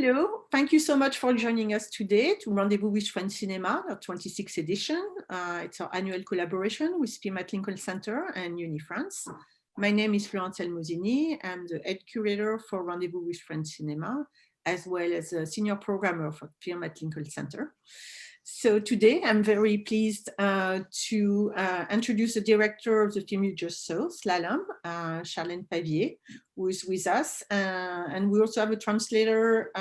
Hello, thank you so much for joining us today to Rendezvous with French Cinema, our 26th edition. It's our annual collaboration with Film at Lincoln Center and Uni France. My name is Florence Elmosini. I'm the head curator for Rendezvous with French Cinema, as well as a senior programmer for Film at Lincoln Center. So today I'm very pleased to introduce the director of the film you just saw, Slalom, Charlène Favier, who is with us. And we also have a translator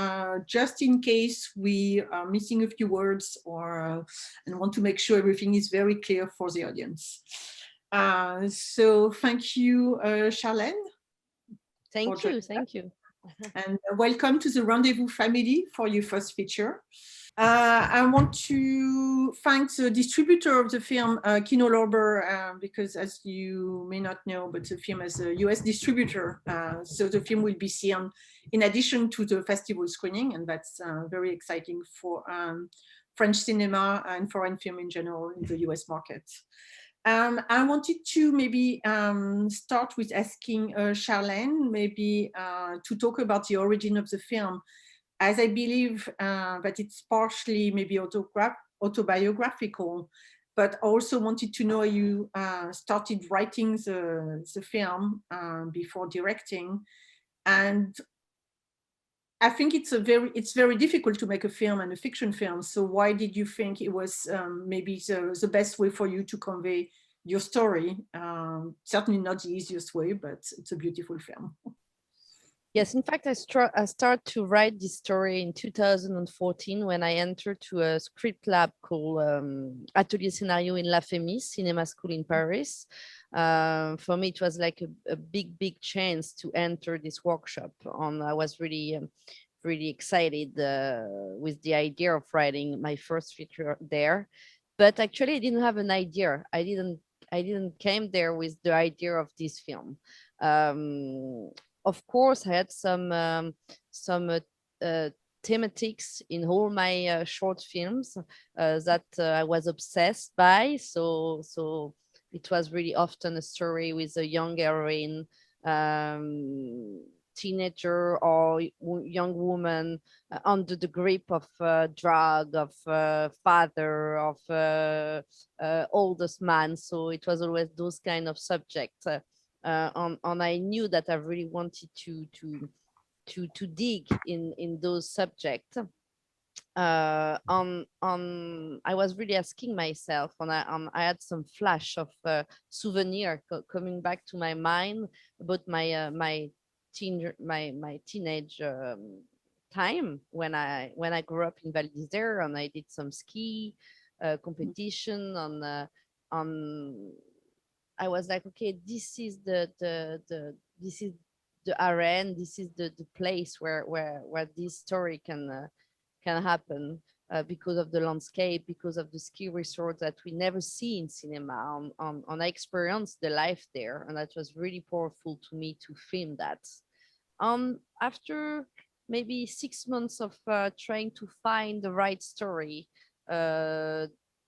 just in case we are missing a few words or and want to make sure everything is very clear for the audience. So thank you, Charlène. Thank you. And welcome to the Rendezvous family for your first feature. I want to thank the distributor of the film, Kino Lorber, because as you may not know, but the film is a US distributor. So the film will be seen in addition to the festival screening, and that's very exciting for French cinema and foreign film in general in the US market. I wanted to maybe start with asking Charlène maybe to talk about the origin of the film, as I believe that it's partially maybe autobiographical, but also wanted to know you started writing the film before directing. And I think it's very difficult to make a film and a fiction film. So why did you think it was maybe the best way for you to convey your story? Certainly not the easiest way, but it's a beautiful film. Yes, in fact, I started to write this story in 2014 when I entered to a script lab called Atelier Scénario in La Fémis, cinema school in Paris. For me, it was like a big chance to enter this workshop. I was really excited with the idea of writing my first feature there. But actually, I didn't have an idea. I didn't came there with the idea of this film. Of course, I had some thematics in all my short films that I was obsessed by. So it was really often a story with a young heroine, teenager or young woman under the grip of drug, of father, of oldest man. So it was always those kind of subjects. And I knew that I really wanted to dig in those subjects. I was really asking myself, and I had some flash of souvenir coming back to my mind about my teenage time when I grew up in Val d'Isère, and I did some ski competition on. I was like, okay, this is the arena, this is the place where this story can happen because of the landscape, because of the ski resort that we never see in cinema. I experienced the life there, and that was really powerful to me to film that. After maybe 6 months of trying to find the right story,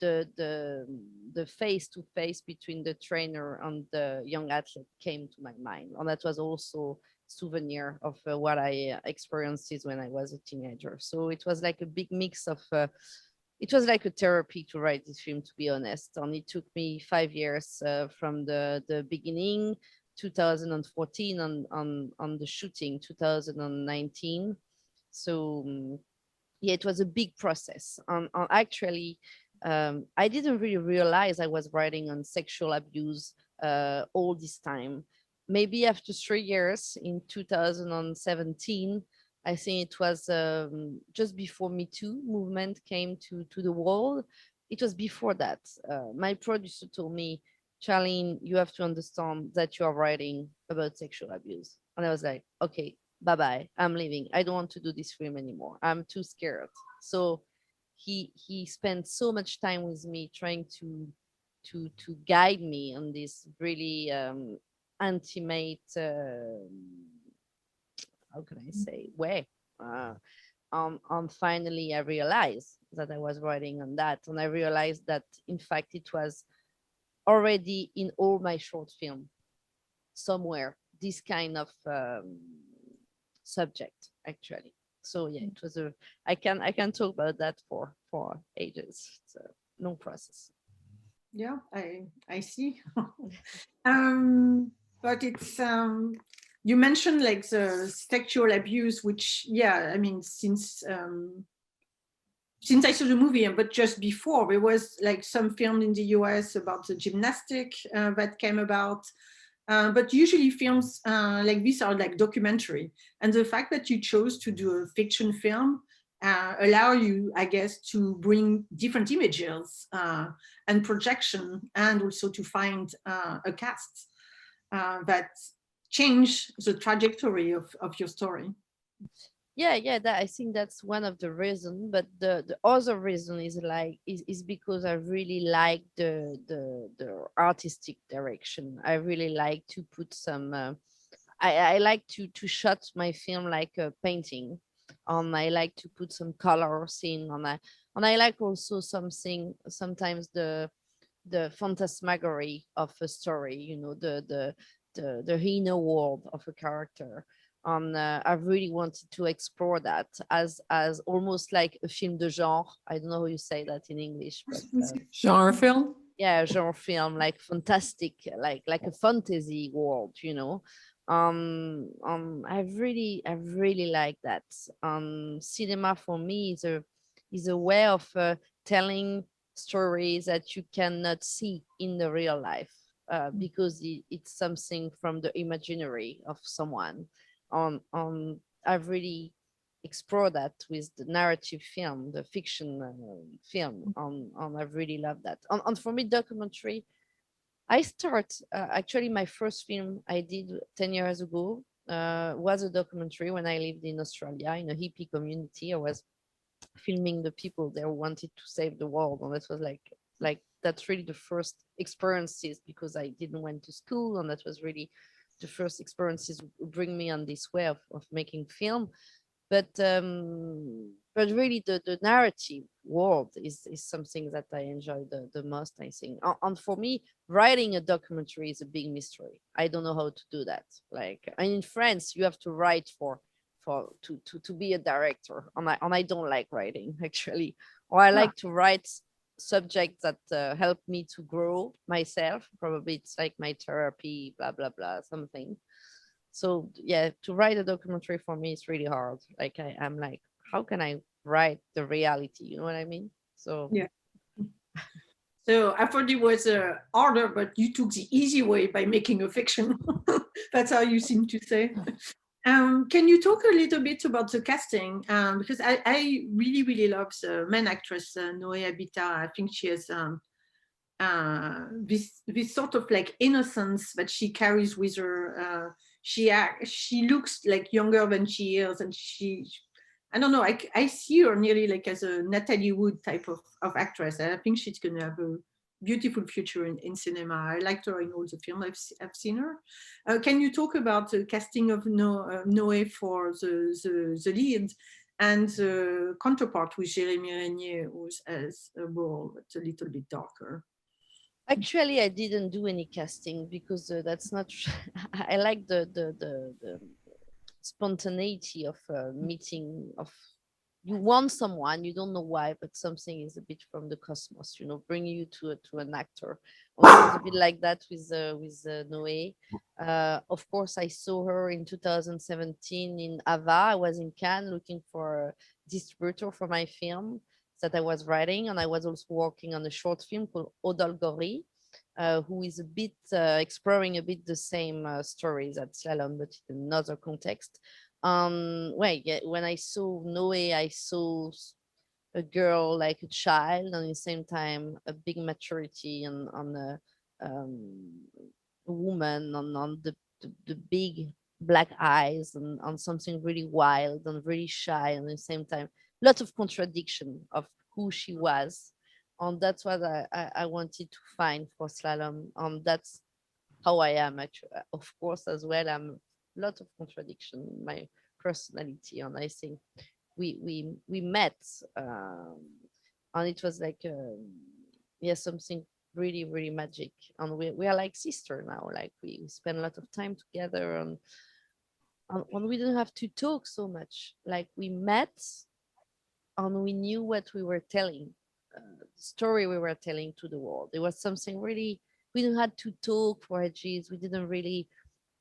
the face-to-face between the trainer and the young athlete came to my mind, and that was also souvenir of what I experienced when I was a teenager. So it was like a big mix of it was like a therapy to write this film, to be honest. And it took me 5 years from the beginning, 2014, on the shooting 2019. So yeah, it was a big process. Actually, I didn't really realize I was writing on sexual abuse all this time. Maybe after 3 years in 2017, I think it was just before Me Too movement came to the world. It was before that. My producer told me, Charlene, you have to understand that you are writing about sexual abuse. And I was like, okay, bye-bye, I'm leaving. I don't want to do this film anymore. I'm too scared. So he spent so much time with me trying to guide me on this really intimate how can I say way. Finally I realized that I was writing on that, and I realized that in fact it was already in all my short film somewhere, this kind of subject actually. So yeah, it was I can talk about that for ages. It's a long process. Yeah, I see. But it's you mentioned like the sexual abuse, which yeah, I mean since I saw the movie, but just before there was like some film in the US about the gymnastic that came about. But usually films like this are like documentary, and the fact that you chose to do a fiction film allow you, I guess, to bring different images and projection, and also to find a cast that change the trajectory of your story. Yeah, that I think that's one of the reason, but the other reason is because I really like the artistic direction. I really like to put some I like to shot my film like a painting. I like to put some colors in and I like also something sometimes the phantasmagory of a story, the inner world of a character. And I really wanted to explore that as almost like a film de genre. I don't know how you say that in English, but Genre film? yeah, genre film, like fantastic, like a fantasy world, I really like that. Cinema for me is a way of telling stories that you cannot see in the real life, because it's something from the imaginary of someone. I've really explore that with the narrative film, the fiction film. I really love that. And for me, documentary, I start actually my first film I did 10 years ago was a documentary when I lived in Australia in a hippie community. I was filming the people there who wanted to save the world, and that was like that's really the first experiences because I didn't went to school, and that was really the first experiences who bring me on this way of making film. But really the narrative world is something that I enjoy the most, I think. And for me, writing a documentary is a big mystery. I don't know how to do that. Like, and in France you have to write to be a director, and I don't like writing actually, or I like to write subjects that help me to grow myself. Probably it's like my therapy, blah blah blah, something. So yeah, to write a documentary for me is really hard. Like I'm like, how can I write the reality? You know what I mean? So Yeah. So I thought it was harder, but you took the easy way by making a fiction. That's how you seem to say. Can you talk a little bit about the casting? Because I really, really love the main actress, Noée Abita. I think she has this sort of like innocence that she carries with her. She looks like younger than she is, and I don't know, I see her nearly like as a Natalie Wood type of actress. I think she's going to have a beautiful future in cinema. I liked her in all the films I've seen her. Can you talk about the casting of Noé for the lead, and the counterpart with Jérémie Renier, who has a role that's a little bit darker? actually, I didn't do any casting because that's not. I like the spontaneity of meeting of you want someone you don't know why, but something is a bit from the cosmos, bring you to an actor. Also, it's a bit like that with Noé. Of course, I saw her in 2017 in Ava. I was in Cannes looking for a distributor for my film that I was writing, and I was also working on a short film called Odolgori, who is a bit exploring a bit the same stories at Slalom, but in another context. Well, yeah, when I saw Noé, I saw a girl like a child, and at the same time a big maturity and on um, a woman, on the big black eyes, and on something really wild and really shy, and at the same time lots of contradiction of who she was. And that's what I wanted to find for Slalom, and that's how I am actually. Of course, as well, I'm a lot of contradiction in my personality, and I think we met, and it was like yeah, something really really magic, and we are like sister now. Like we spend a lot of time together, and and we didn't have to talk so much. Like we met and we knew what we were telling, the story we were telling to the world. It was something really, we didn't have to talk for ages. We didn't really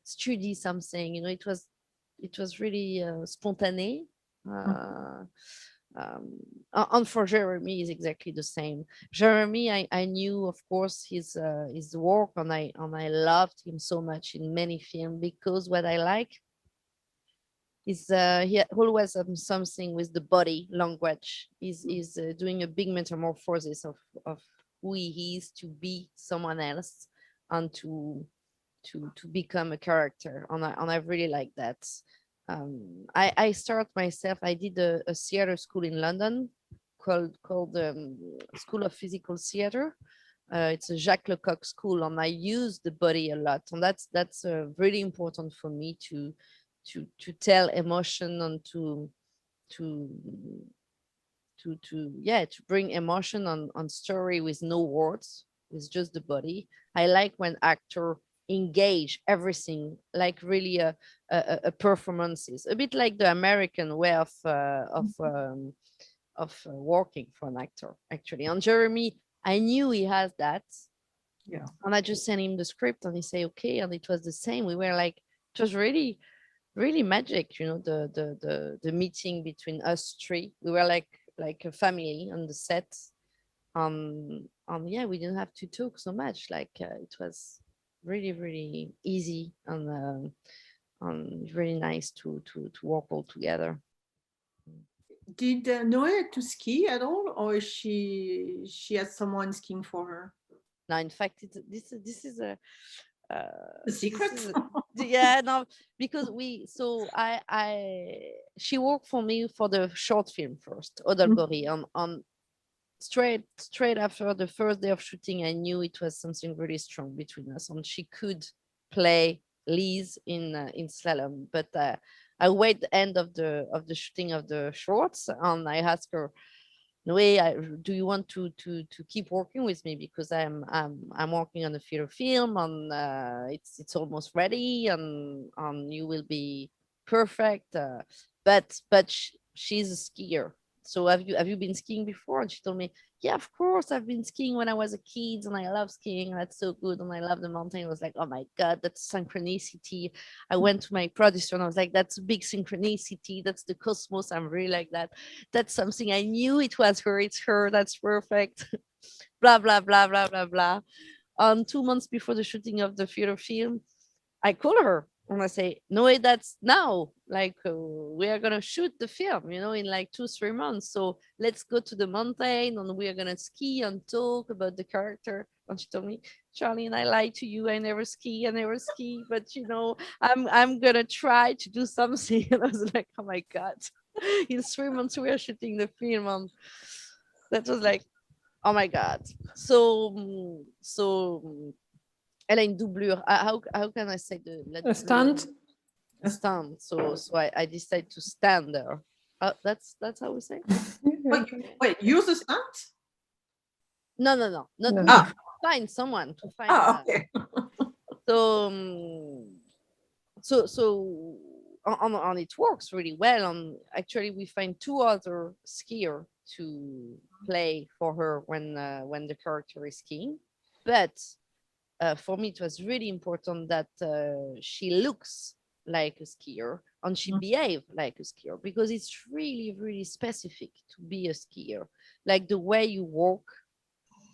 study something, it was really spontané. Uh, and for Jeremy is exactly the same. Jeremy, I knew, of course, his work, and I loved him so much in many films, because what I like is he always something with the body language. Is doing a big metamorphosis of who he is to be someone else, and to become a character, and I really like that. I start myself. I did a theater school in London called School of Physical Theater. It's a Jacques Lecoq school, and I use the body a lot, and that's really important for me to tell emotion, and to to bring emotion on story with no words, with just the body. I like when actor engage everything, like really a performances, a bit like the American way of working for an actor, actually. And Jeremy, I knew he has that, Yeah. and I just sent him the script, and he said okay, and it was the same. We were like, it was really magic, the meeting between us three. We were like a family on the set. Yeah, we didn't have to talk so much. Like it was really easy, and really nice to work all together. Did Noé to ski at all, or she has someone skiing for her? Now, in fact, this is a The secret? yeah, no, because she worked for me for the short film first, Odalgori, on straight after the first day of shooting. I knew it was something really strong between us, and she could play Liz in Slalom. But I wait the end of the shooting of the shorts, and I asked her, Noé, do you want to keep working with me, because I'm working on a feature film, and it's almost ready, and you will be perfect. But she's a skier. So have you been skiing before? And she told me, yeah, of course, I've been skiing when I was a kid, and I love skiing. That's so good, and I love the mountain. I was like, oh my god, that's synchronicity. I went to my producer, and I was like, that's a big synchronicity. That's the cosmos. I'm really like that. That's something I knew it was her. It's her. That's perfect. Blah blah blah blah blah blah. 2 months before the shooting of the feature film, I call her and I say, no, that's now. Like we are gonna shoot the film, in like 2-3 months. So let's go to the mountain, and we are gonna ski and talk about the character. And she told me, Charlene, I lied to you. I never ski, but I'm gonna try to do something. And I was like, oh my god. In 3 months we are shooting the film, and that was like, oh my god. Elle a une doublure. How can I say A stunt? A stand. So I decided to stand there. That's how we say. Wait, use a stunt? No, not No. me. Find someone to find. Okay. So on it works really well. And actually, we find 2 other skier to play for her when the character is skiing. But for me, it was really important that she looks like a skier and she behave like a skier, because it's really specific to be a skier. Like the way you walk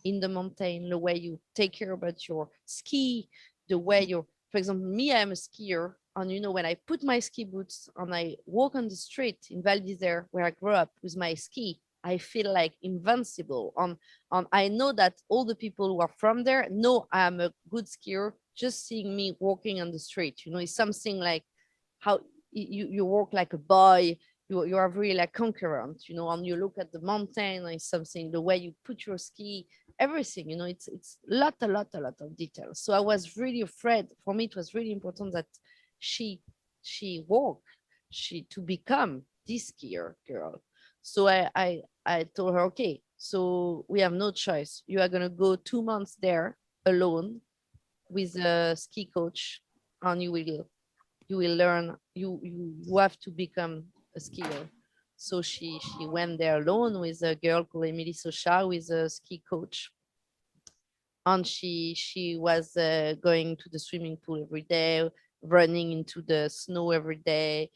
in the mountain, the way you take care about your ski, the way you're, for example, me, I'm a skier. And when I put my ski boots and I walk on the street in Val d'Isère, where I grew up, with my ski, I feel like invincible. And I know that all the people who are from there know I'm a good skier. Just seeing me walking on the street, it's something like how you walk like a boy. You are really like conquerant, and you look at the mountain, and something, the way you put your ski, everything, it's a lot of details. So I was really afraid. For me, it was really important that she walk, to become this skier girl. So I told her, okay, so we have no choice. You are gonna go 2 months there alone with a ski coach, and you will you will learn, you have to become a skier. So she went there alone with a girl called Emily Socha, who is a ski coach. And she was going to the swimming pool every day, running into the snow every day,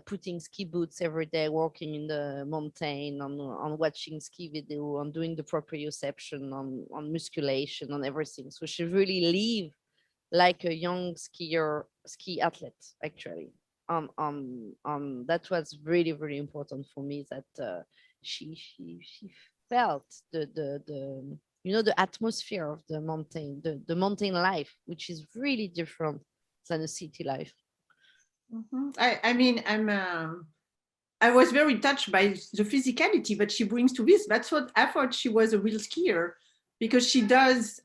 putting ski boots every day, walking in the mountain, on watching ski video, on doing the proprioception, on musculation, on everything. So she really lived like a young ski athlete, actually. That was really, really important for me, that she felt the the atmosphere of the mountain, the mountain life, which is really different than a city life. I mean, I was very touched by the physicality that she brings to this. That's what I thought she was a real skier, because she does,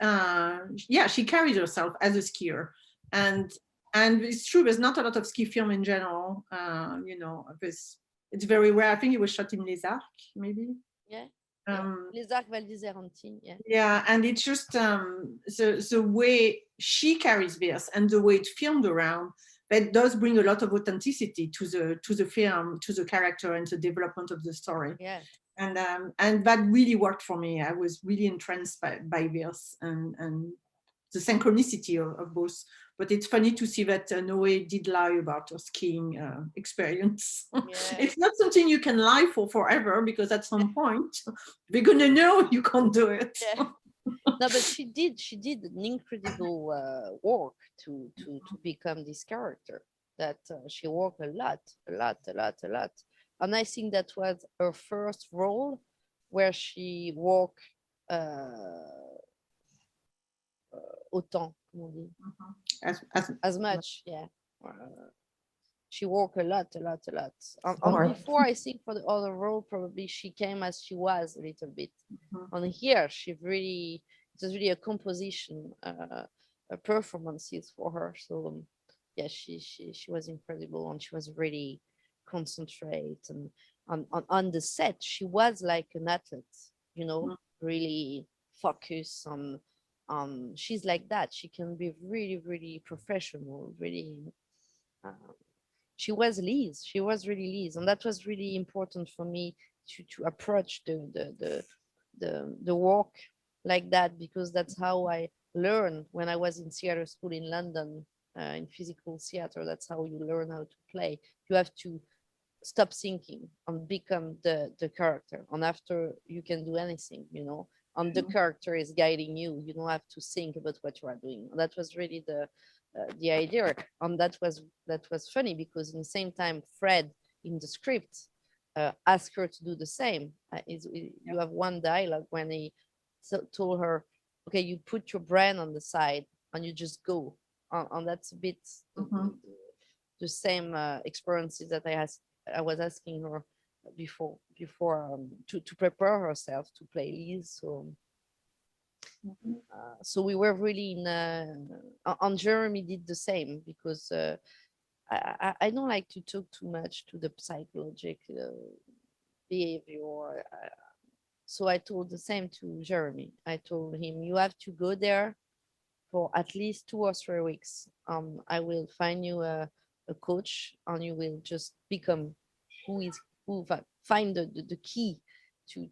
she carries herself as a skier. And it's true, there's not a lot of ski film in general. It's very rare. I think it was shot in Les Arcs, maybe. Yeah. Les Arcs, Val d'Isère, yeah. Yeah, and it's just the way she carries this and the way it's filmed around, that does bring a lot of authenticity to the film, to the character, and the development of the story. Yeah. And that really worked for me. I was really entranced by this and the synchronicity of both. But it's funny to see that Noée did lie about her skiing experience. Yeah. It's not something you can lie for forever, because at some point they're gonna know you can't do it. Yeah. No, but she did an incredible work to become this character. That she worked a lot. And I think that was her first role where she worked autant, as much, yeah. She worked a lot. And before, I think for the other role, probably she came as she was a little bit. And here, it was really a composition, a performances for her. So yeah, she was incredible, and she was really concentrate, and on the set, she was like an athlete, really focus on. She's like that. She can be really, really professional, really. She was Liz. She was really Liz, and that was really important for me to approach the work like that, because that's how I learned when I was in theater school in London, in physical theater. That's how you learn how to play. You have to stop thinking and become the character, and after you can do anything, and the character is guiding you. You don't have to think about what you are doing. And that was really the idea. And that was funny, because in the same time, Fred in the script asked her to do the same. You have one dialogue when he told her, okay, you put your brain on the side and you just go. And that's a bit the same experiences that I was asking her before to prepare herself to play Liz. So we were really and Jérémie did the same, because I don't like to talk too much to the psychological behavior. So I told the same to Jérémie. I told him, you have to go there for at least 2 or 3 weeks. I will find you a coach, and you will just become find the key to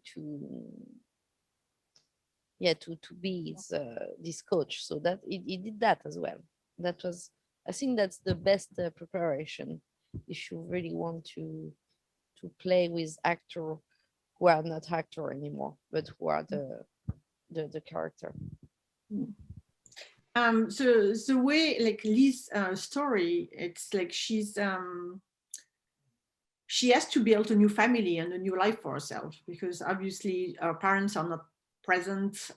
be this coach. So that he did that as well. That was, I think that's the best preparation if you really want to play with actors who are not actor anymore, but who are the character. So the way, like, Liz's story, it's like she has to build a new family and a new life for herself, because obviously her parents are not present.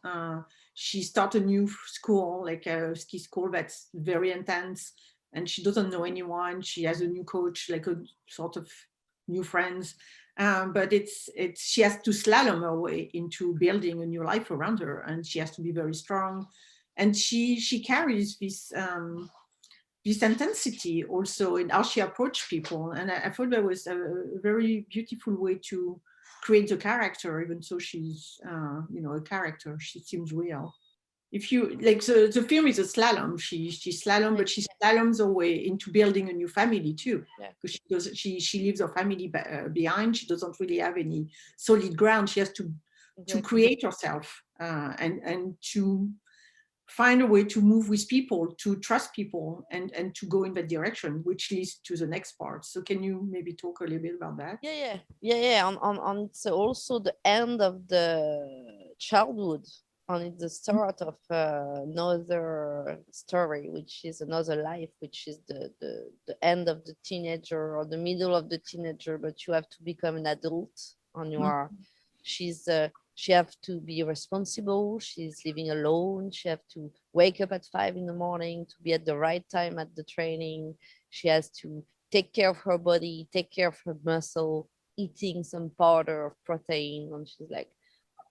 She started a new school, like a ski school that's very intense, and she doesn't know anyone. She has a new coach, like a sort of new friends, but she has to slalom her way into building a new life around her, and she has to be very strong. And she carries this intensity also in how she approached people. And I thought that was a very beautiful way to create the character, even though she's, a character. She seems real. if you like the film is a slalom. She slalom, but she slaloms her way into building a new family too. Because she leaves her family behind. She doesn't really have any solid ground. She has to create herself and to find a way to move with people, to trust people, and to go in that direction, which leads to the next part. So can you maybe talk a little bit about that? Yeah. On it's also the end of the childhood, and it's the start of another story, which is another life, which is the end of the teenager or the middle of the teenager, but you have to become an adult, and you are she have to be responsible. She's living alone. She have to wake up at 5 in the morning to be at the right time at the training. She has to take care of her body, take care of her muscle, eating some powder of protein. And she's like,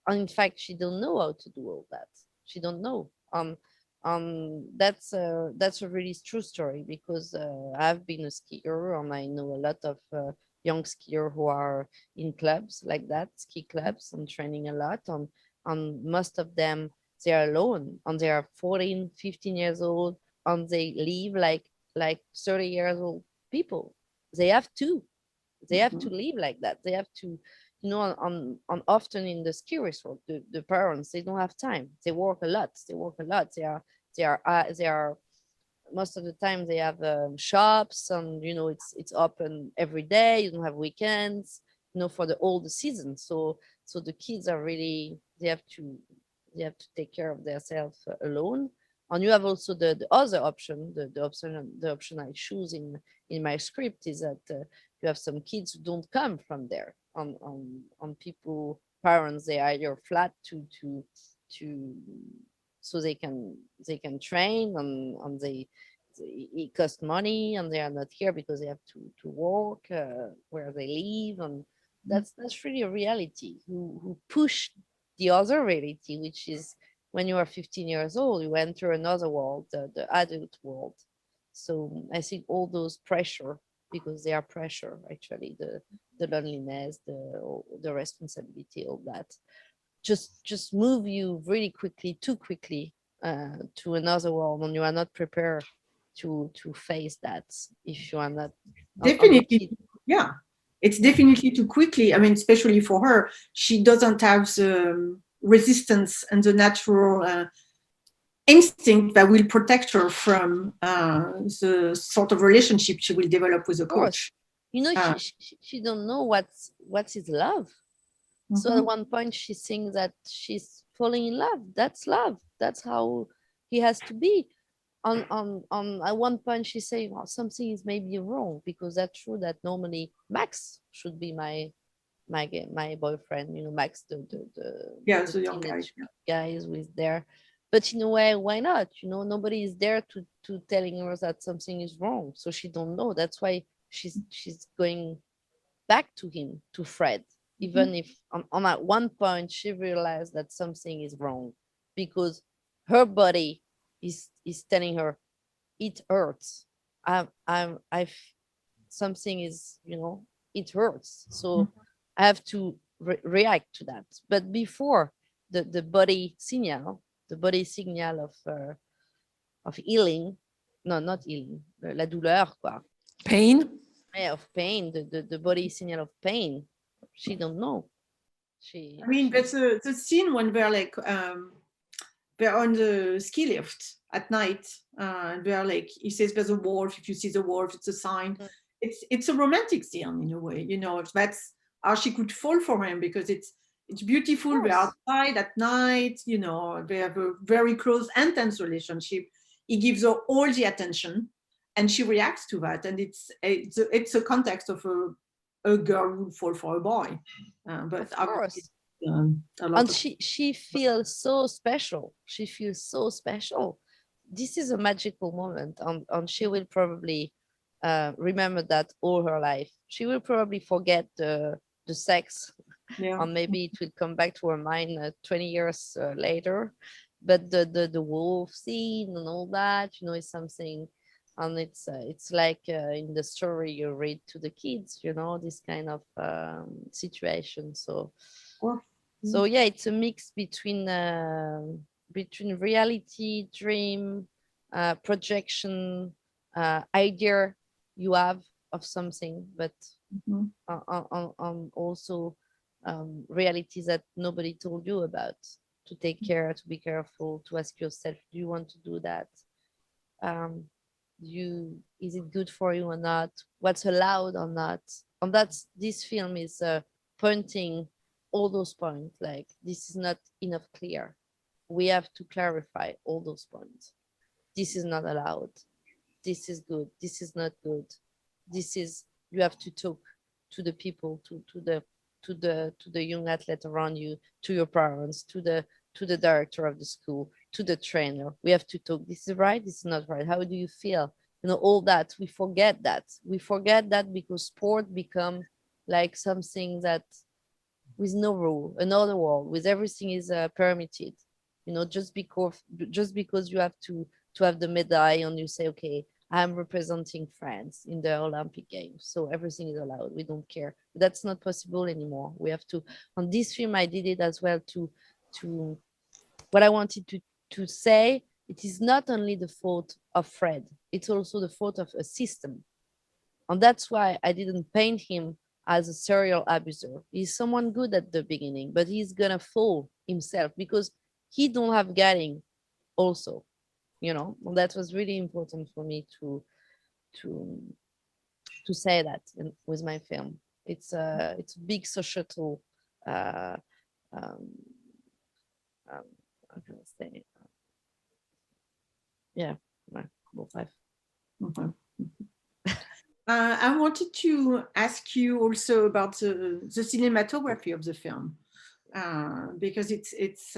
and in fact, she don't know how to do all that. She don't know. That's a really true story, because I've been a skier and I know a lot of young skiers who are in clubs like that, ski clubs, and training a lot. And most of them, they are alone, and they are 14, 15 years old, and they live like 30 years old people. They have to live like that. They have to, on often in the ski resort, the parents, they don't have time. They work a lot. They are most of the time they have shops, and it's open every day. You don't have weekends, for all the season. So the kids are really, they have to take care of themselves alone. And you have also the other option, the option I choose in my script is that you have some kids who don't come from there. On people, parents, they are your flat to so they can train, and it costs money, and they are not here because they have to work where they live. And that's really a reality who push the other reality, which is when you are 15 years old, you enter another world, the adult world. So I think all those pressure, because they are pressure, actually, the loneliness, the responsibility, all that, just move you really quickly, too quickly, to another world, and you are not prepared to face that if you are not definitely. Yeah, it's definitely too quickly. I mean, especially for her, she doesn't have the resistance and the natural instinct that will protect her from the sort of relationship she will develop with a coach. She don't know what is love. So at one point she thinks that she's falling in love. That's love. That's how he has to be. On at one point she say, well, something is maybe wrong, because that's true that normally Max should be my boyfriend, Max, the young guy is with there. But in a way, why not? Nobody is there to telling her that something is wrong, so she don't know. That's why she's going back to him, to Fred, even if on at one point she realized that something is wrong, because her body is telling her it hurts. Something is, it hurts. So I have to react to that. But before the body signal, of healing, no, not healing, la douleur, quoi. Pain? Yeah, of pain, the body signal of pain. She don't know. I mean, that's the scene when they're like, they're on the ski lift at night. They're like, he says there's a wolf. If you see the wolf, it's a sign. It's a romantic scene in a way. That's how she could fall for him, because it's beautiful. They're outside at night. They have a very close, intense relationship. He gives her all the attention, and she reacts to that. And it's a context of a girl who fall for a boy. But of course. And she feels so special. She feels so special. This is a magical moment, and she will probably remember that all her life. She will probably forget the sex, and maybe it will come back to her mind 20 years later. But the wolf scene and all that, is something. And it's like in the story you read to the kids, this kind of situation. So yeah, it's a mix between between reality, dream, projection, idea you have of something, but on also realities that nobody told you about. To take care, to be careful, to ask yourself, do you want to do that? Is it good for you or not? What's allowed or not? And that's this film is pointing all those points. Like, this is not enough clear. We have to clarify all those points. This is not allowed. This is good. This is not good. This is, you have to talk to the people, to the young athlete around you, to your parents, to the director of the school, to the trainer. We have to talk. This is right. This is not right. How do you feel? You know, all that. We forget that. We forget that because sport become like something that with no rule, another world, with everything is permitted. You know, just because you have to have the medal and you say, okay, I'm representing France in the Olympic Games, so everything is allowed. We don't care. That's not possible anymore. We have to. On this film, I did it as well to what I wanted to say. It is not only the fault of Fred; it's also the fault of a system, and that's why I didn't paint him as a serial abuser. He's someone good at the beginning, but he's gonna fall himself because he don't have guiding also, you know. Well, that was really important for me to say that with my film. It's a big societal uh, um, how can I say? Yeah, well, Mhm. I wanted to ask you also about the cinematography of the film, because it's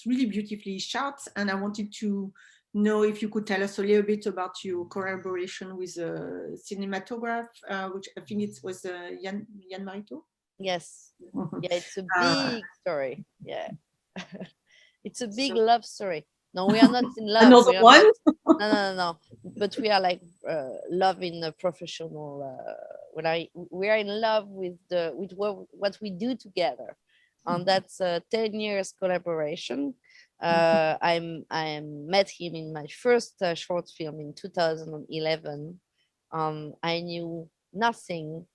really beautifully shot, and I wanted to know if you could tell us a little bit about your collaboration with Cinematograph, which I think it was Yann Marito. yes, Mhm. yeah, it's a Uh, big story. Yeah, it's a big so love story. No, we are not in love. another We are not. one. No. But we are like love in a professional. When we are in love with what we do together, and that's 10 years collaboration. I met him in my first short film in 2011. I knew nothing,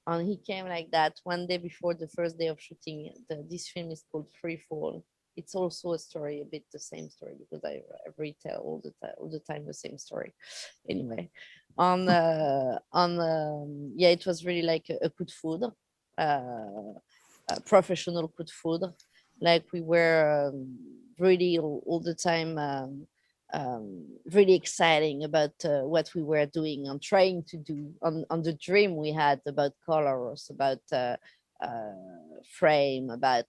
and he came like that one day before the first day of shooting. This film is called Free Fall. It's also a story, a bit the same story, because I retell all the time the same story. Anyway, yeah, it was really like a coup de foudre, a professional coup de foudre. Like, we were really all the time really exciting about what we were doing and trying to do, on the dream we had about colors, about frame, about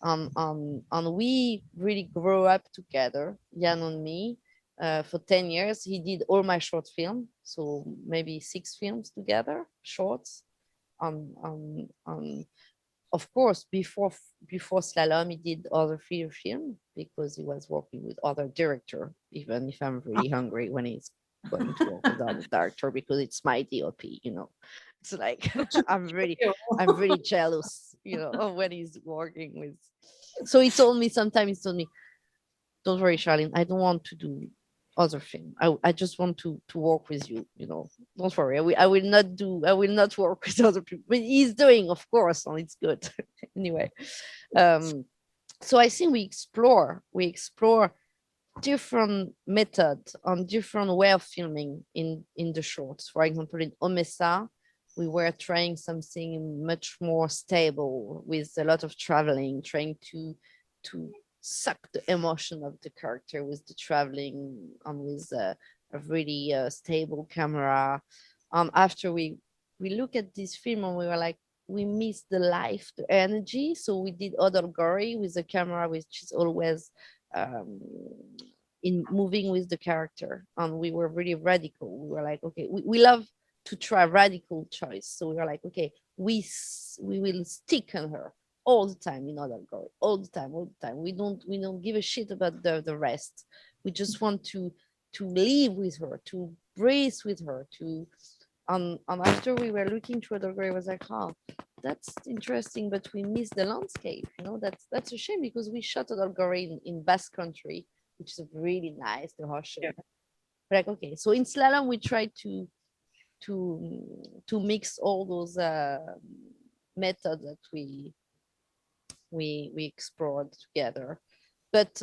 and we really grew up together, Jan and me, for 10 years. He did all my short film, so maybe 6 films together, shorts. Of course, before Slalom, he did other feature film because he was working with other director. Even if I'm really hungry when he's going to work with other director, because it's my DOP, you know. It's like I'm really jealous, you know, of when he's working with. So he told me sometimes, don't worry, Charlene, I don't want to do other thing. I just want to work with you, you know. Don't worry. I will not work with other people. But he's doing, of course, and it's good. Anyway. So I think we explore different methods on different way of filming in the shorts. For example, in Omessa, we were trying something much more stable with a lot of traveling, trying to suck the emotion of the character with the traveling and with a really stable camera. After we look at this film and we were like, we miss the life, the energy. So we did other gory with the camera, which is always um, in moving with the character. And we were really radical. We were like, okay, we love to try radical choice. So we were like, okay, we will stick on her all the time in other gory, all the time. We don't give a shit about the rest. We just want to live with her, to breathe with her, to and after we were looking through the gray, was like, oh, that's interesting, but we miss the landscape. You know, that's a shame because we shot at Algorand in Basque Country, which is really nice, the ocean. Yeah. Like, okay, so in Slalom we try to mix all those methods that we explored together, but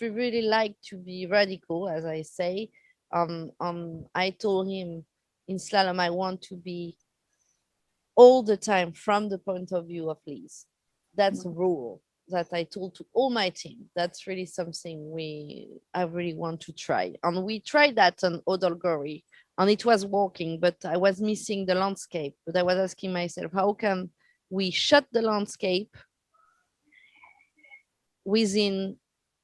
we really like to be radical, as I say. I told him in Slalom I want to be all the time from the point of view of Liz. That's a rule that I told to all my team. That's really something I really want to try. And we tried that on Odolgori and it was working, but I was missing the landscape. But I was asking myself, how can we shut the landscape within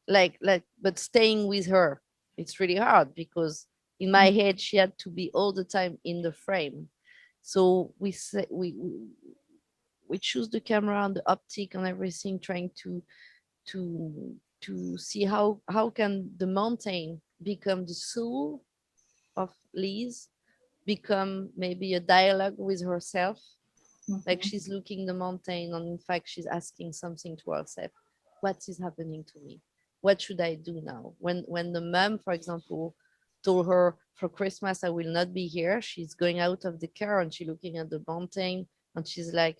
but staying with her? It's really hard because in my head she had to be all the time in the frame. So we choose the camera and the optic and everything, trying to see how can the mountain become the soul of Liz, become maybe a dialogue with herself, like she's looking the mountain and in fact she's asking something to herself. What is happening to me? What should I do now? When the mom, for example, told her for Christmas I will not be here, she's going out of the car and she's looking at the mountain and she's like,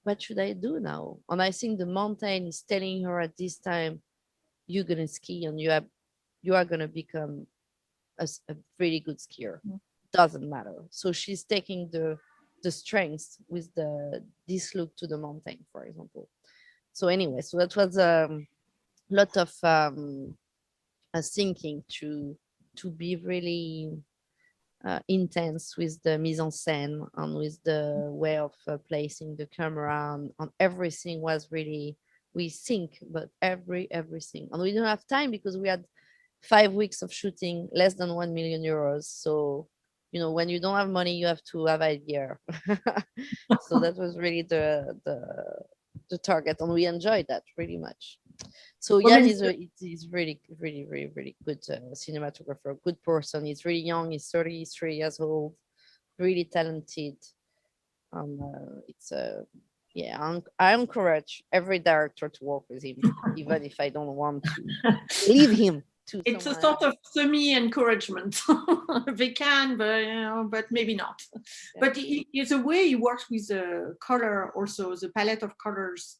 what should I do now? And I think the mountain is telling her at this time, you're gonna ski and you are gonna become a really good skier. Doesn't matter. So she's taking the strength with this look to the mountain, for example. So anyway, so that was a lot of thinking to be really intense with the mise en scène and with the way of placing the camera, and everything was really, we think about everything, and we don't have time because we had 5 weeks of shooting, less than 1 million euros. So you know, when you don't have money you have to have idea. So that was really the target, and we enjoyed that really much. So Jan is really good cinematographer, good person. He's really young. He's 33 years old, really talented. It's yeah. I encourage every director to work with him, even if I don't want to leave him. It's a sort of semi-encouragement. They can, but you know, but maybe not. Yeah. But it's a way he works with the color, also the palette of colors.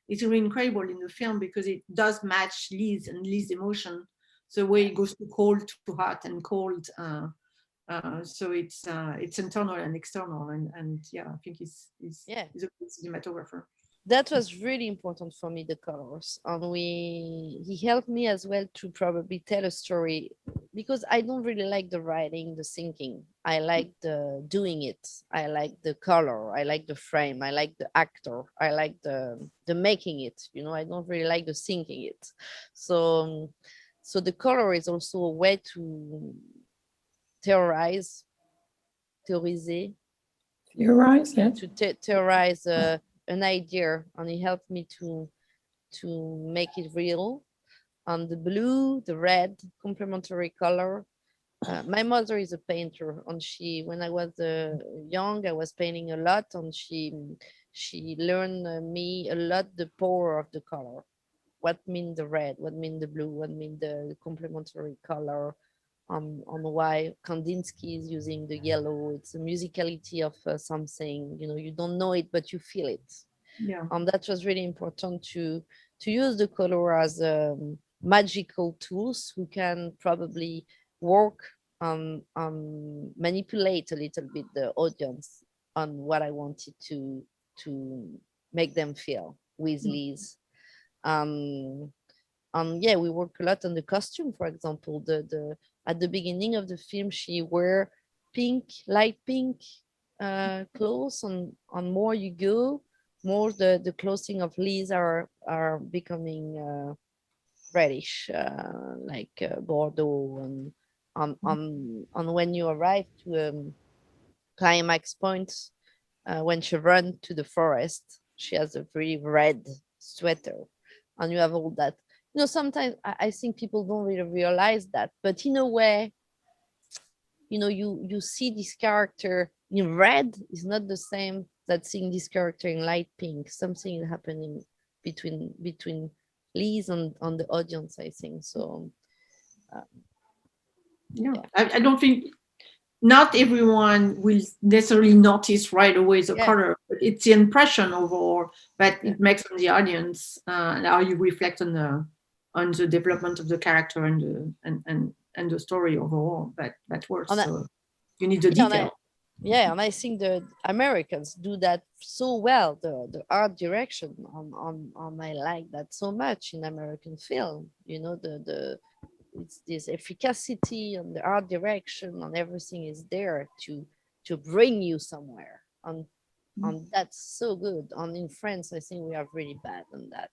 It's really incredible in the film because it does match Liz and Liz's emotion. The way it goes to cold to hot and cold. So it's internal and external, and yeah, I think he's a good cinematographer. That was really important for me, the colors, and he helped me as well to probably tell a story, because I don't really like the writing, the thinking. I like the doing it. I like the color. I like the frame. I like the actor. I like the making it. You know, I don't really like the thinking it. So the color is also a way to theorize, yeah. To theorize an idea, and it helped me to make it real. And the blue, the red, complementary color. My mother is a painter, and when I was young, I was painting a lot, and she learned me a lot the power of the color. What mean the red? What mean the blue? What mean the complementary color? On why Kandinsky is using the yellow. It's a musicality of something, you know, you don't know it, but you feel it. Yeah. And that was really important to use the color as magical tools who can probably work on manipulate a little bit the audience on what I wanted to make them feel with Liz. Yeah, we work a lot on the costume. For example, at the beginning of the film, she wear pink, light pink clothes, and more you go, more the clothing of Liz are becoming reddish, like Bordeaux, and when you arrive to climax point, when she runs to the forest, she has a very red sweater, and you have all that. You know, sometimes I think people don't really realize that, but in a way, you know, you see this character in red is not the same that seeing this character in light pink. Something is happening between Liz and on the audience, I think. So yeah. I don't think, not everyone will necessarily notice right away the color, but it's the impression overall that it makes on the audience, and how you reflect on the development of the character and the story overall. That works. So you need the detail. And I think the Americans do that so well. The art direction on I like that so much in American film. You know, it's this efficacy and the art direction and everything is there to bring you somewhere. And that's so good. And in France, I think we are really bad on that.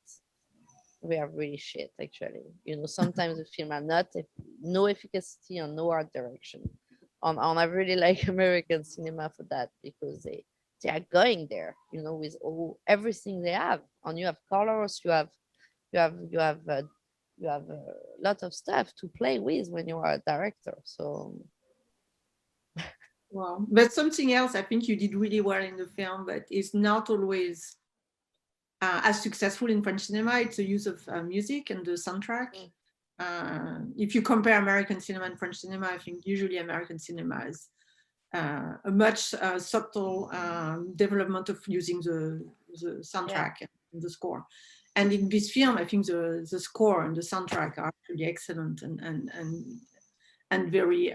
We are really shit, actually. You know, sometimes the film are no efficacy and no art direction. And I really like American cinema for that, because they are going there, you know, with everything they have. And you have colors, you have a lot of stuff to play with when you are a director. So well, but something else I think you did really well in the film, but is not always as successful in French cinema. It's the use of music and the soundtrack. If you compare American cinema and French cinema, I think usually American cinema is a much subtle development of using the soundtrack and the score. And in this film, I think the score and the soundtrack are actually excellent and very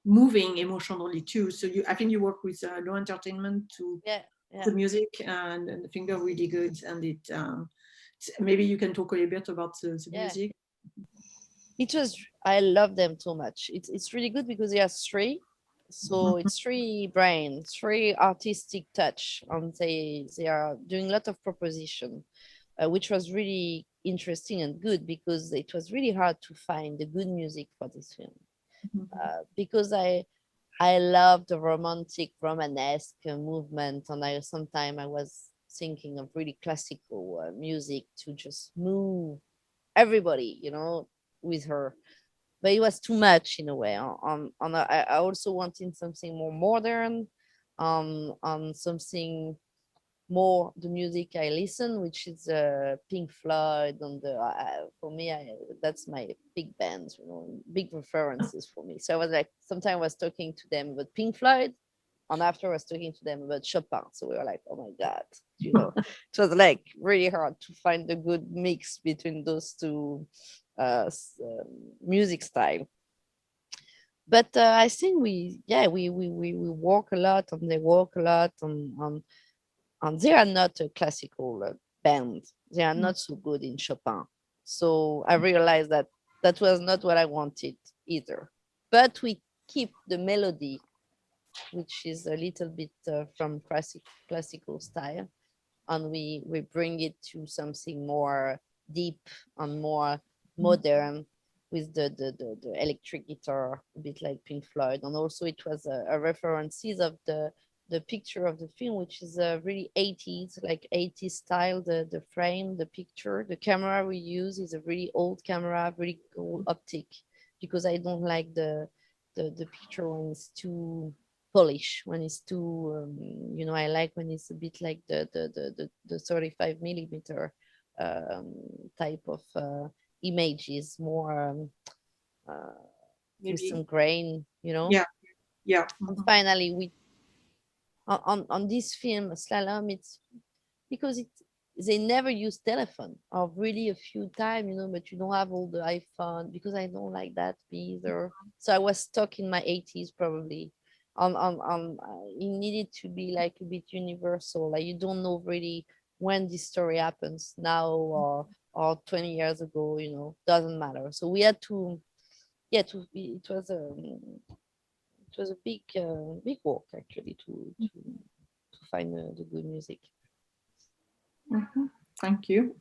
moving emotionally too. So I think you work with Low Entertainment to the music, and I think they're really good. And it maybe you can talk a little bit about the music. It was, I love them so much. It's really good because they are three. So it's three brains, three artistic touch, and they are doing a lot of proposition, which was really interesting and good, because it was really hard to find the good music for this film. Because I love the romanesque movement, and sometimes I was thinking of really classical music to just move everybody, you know, with her. But it was too much in a way. I also wanted something more modern, on something more the music I listen, which is Pink Floyd, and for me, that's my big bands, you know, big references for me. So I was like, sometimes I was talking to them about Pink Floyd, and after I was talking to them about Chopin. So we were like, oh my God, you know, it was like really hard to find a good mix between those two music style. But I think we work a lot, and they work a lot and they are not a classical band. They are not so good in Chopin. So I realized that that was not what I wanted either. But we keep the melody, which is a little bit from classical style, and we bring it to something more deep and more modern, with the electric guitar, a bit like Pink Floyd. And also it was a references of the picture of the film, which is really 80s, like 80s style, the frame, the picture. The camera we use is a really old camera, really old optic, because I don't like the picture when it's too polish, when it's too you know, I like when it's a bit like the 35 millimeter type of images, more with some grain, you know. And finally, we on this film Slalom, it's because they never use telephone, or really a few times, you know, but you don't have all the iPhone, because I don't like that either. So I was stuck in my 80s probably. It needed to be like a bit universal, like you don't know really when this story happens, now or 20 years ago, you know, doesn't matter. So we had to it was a big work actually to find the good music. Thank you.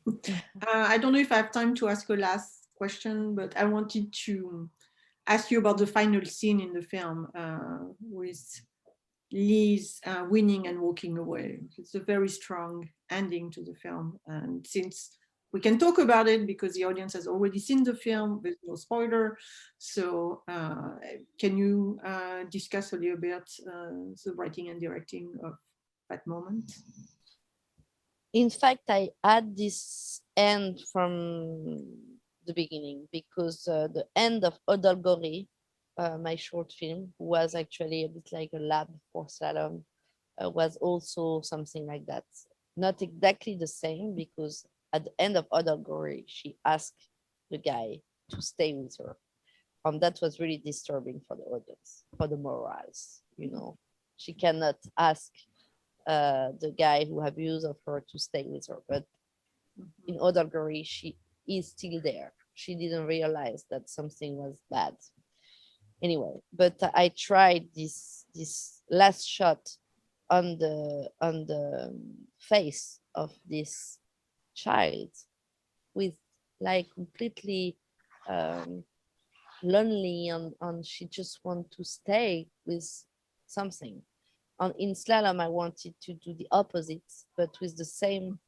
I don't know if I have time to ask a last question, but I wanted to ask you about the final scene in the film with Liz winning and walking away. It's a very strong ending to the film. And since we can talk about it because the audience has already seen the film. There's no spoiler. So can you discuss a little bit the writing and directing of that moment? In fact, I had this end from the beginning because the end of Odolgori, my short film, was actually a bit like a lab for Slalom, was also something like that. Not exactly the same, because at the end of Odolgori, she asked the guy to stay with her. And that was really disturbing for the audience, for the morals, you know. She cannot ask the guy who abused of her to stay with her. But in Odolgori, she is still there. She didn't realize that something was bad. Anyway, but I tried this last shot on the face of this child with like completely lonely, and she just want to stay with something. In Slalom, I wanted to do the opposite, but with the same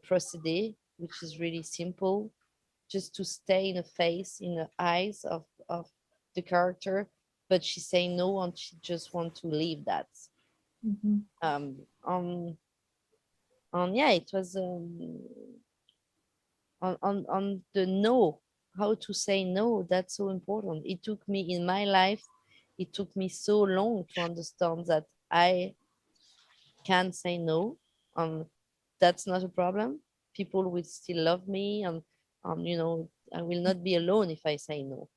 procedure, which is really simple, just to stay in the face, in the eyes of the character, but she's saying no, and she just want to leave that. Yeah, it was on the no, how to say no. That's so important. It took me in my life, it took me so long to understand that I can say no, that's not a problem. People will still love me, and you know, I will not be alone if I say no.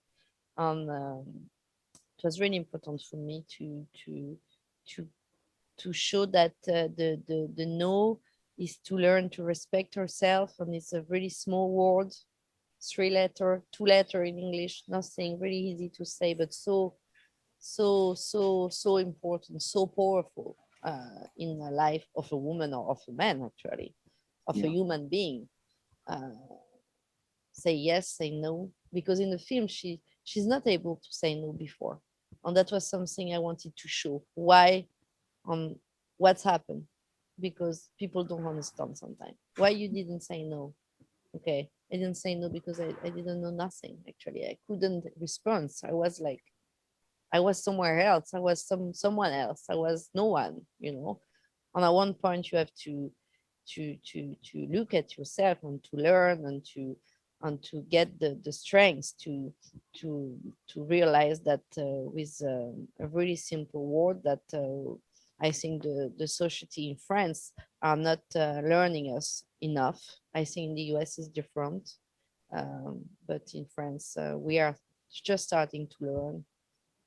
It was really important for me to show that the no is to learn to respect herself, and it's a really small word, 3-letter, 2-letter in English, nothing really easy to say, but so important, so powerful in the life of a woman or of a man, actually, of a human being. Say yes, say no, because in the film she's not able to say no before, and that was something I wanted to show. Why? What's happened? Because people don't understand sometimes why you didn't say no. Okay, I didn't say no because I didn't know nothing. Actually, I couldn't respond. I was like, I was somewhere else. I was someone else. I was no one, you know. And at one point, you have to look at yourself and to learn and to get the strength to realize that with a really simple word that I think the society in France are not learning us enough. I think in the US is different, but in France we are just starting to learn,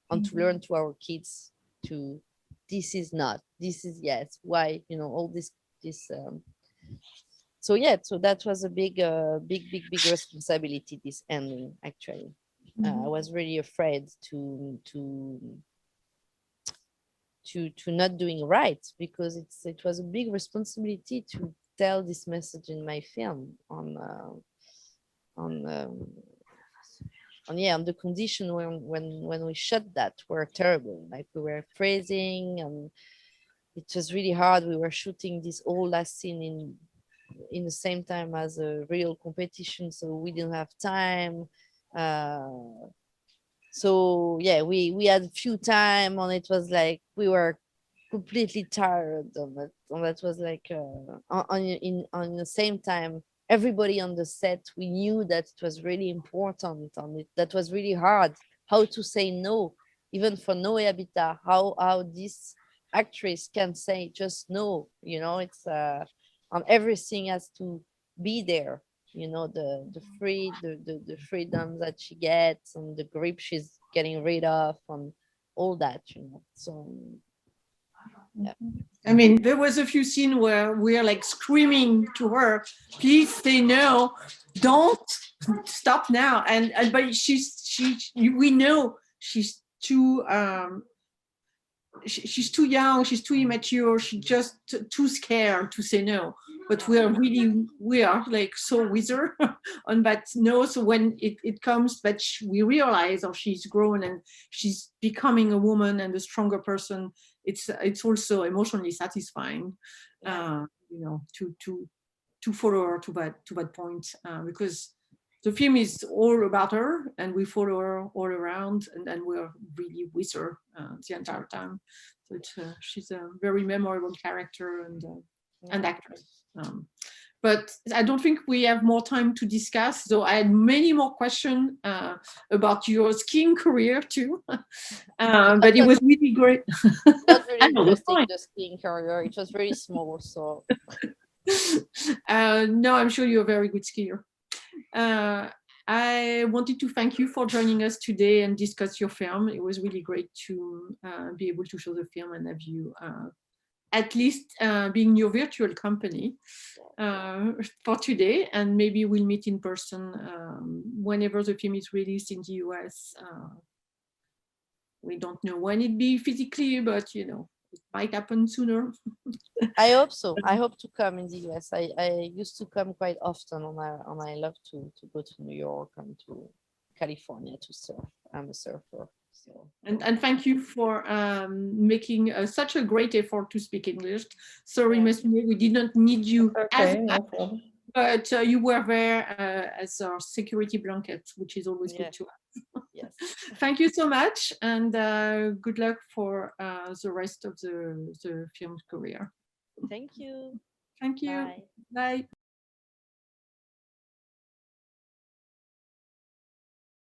and to learn to our kids to this is not, this is yes, why, you know, all this so yeah, so that was a big responsibility, this ending, actually. I was really afraid to not doing right, because it was a big responsibility to tell this message in my film on yeah, and the condition when we shot that were terrible. Like, we were freezing, and it was really hard. We were shooting this whole last scene in the same time as a real competition, so we didn't have time. So yeah, we had a few time, and it was like we were completely tired of it, and that was like on the same time, everybody on the set, we knew that it was really important, and that was really hard, how to say no, even for Noée Abita, how this actress can say just no, you know. It's and everything has to be there, you know, the freedom that she gets, and the grip she's getting rid of, and all that, you know. So yeah. I mean, there was a few scenes where we're like screaming to her, please say no, don't stop now. And but we know she's too she's too young, she's too immature, she's just too scared to say no. But we are like so with her on that no. So when it comes that we realize, or she's grown and she's becoming a woman and a stronger person, it's also emotionally satisfying, you know, to to follow her to that point, because the film is all about her, and we follow her all around, and we're really with her the entire time. So she's a very memorable character and actress. But I don't think we have more time to discuss. So I had many more questions about your skiing career too. But it was really great. Not really interesting, the skiing career. It was very small, so. No, I'm sure you're a very good skier. I wanted to thank you for joining us today and discuss your film. It was really great to be able to show the film and have you at least being your virtual company for today. And maybe we'll meet in person whenever the film is released in the US. We don't know when it'll be physically, but you know, it might happen sooner. I hope so. I hope to come in the US. I used to come quite often, and I love to go to New York and to California to surf. I'm a surfer. So. And thank you for making such a great effort to speak English. Sorry, Ms. Monet, we did not need you as much, but you were there as our security blanket, which is always good to have. Yes. Thank you so much, and good luck for the rest of the film career. Thank you. Thank you. Bye. Bye.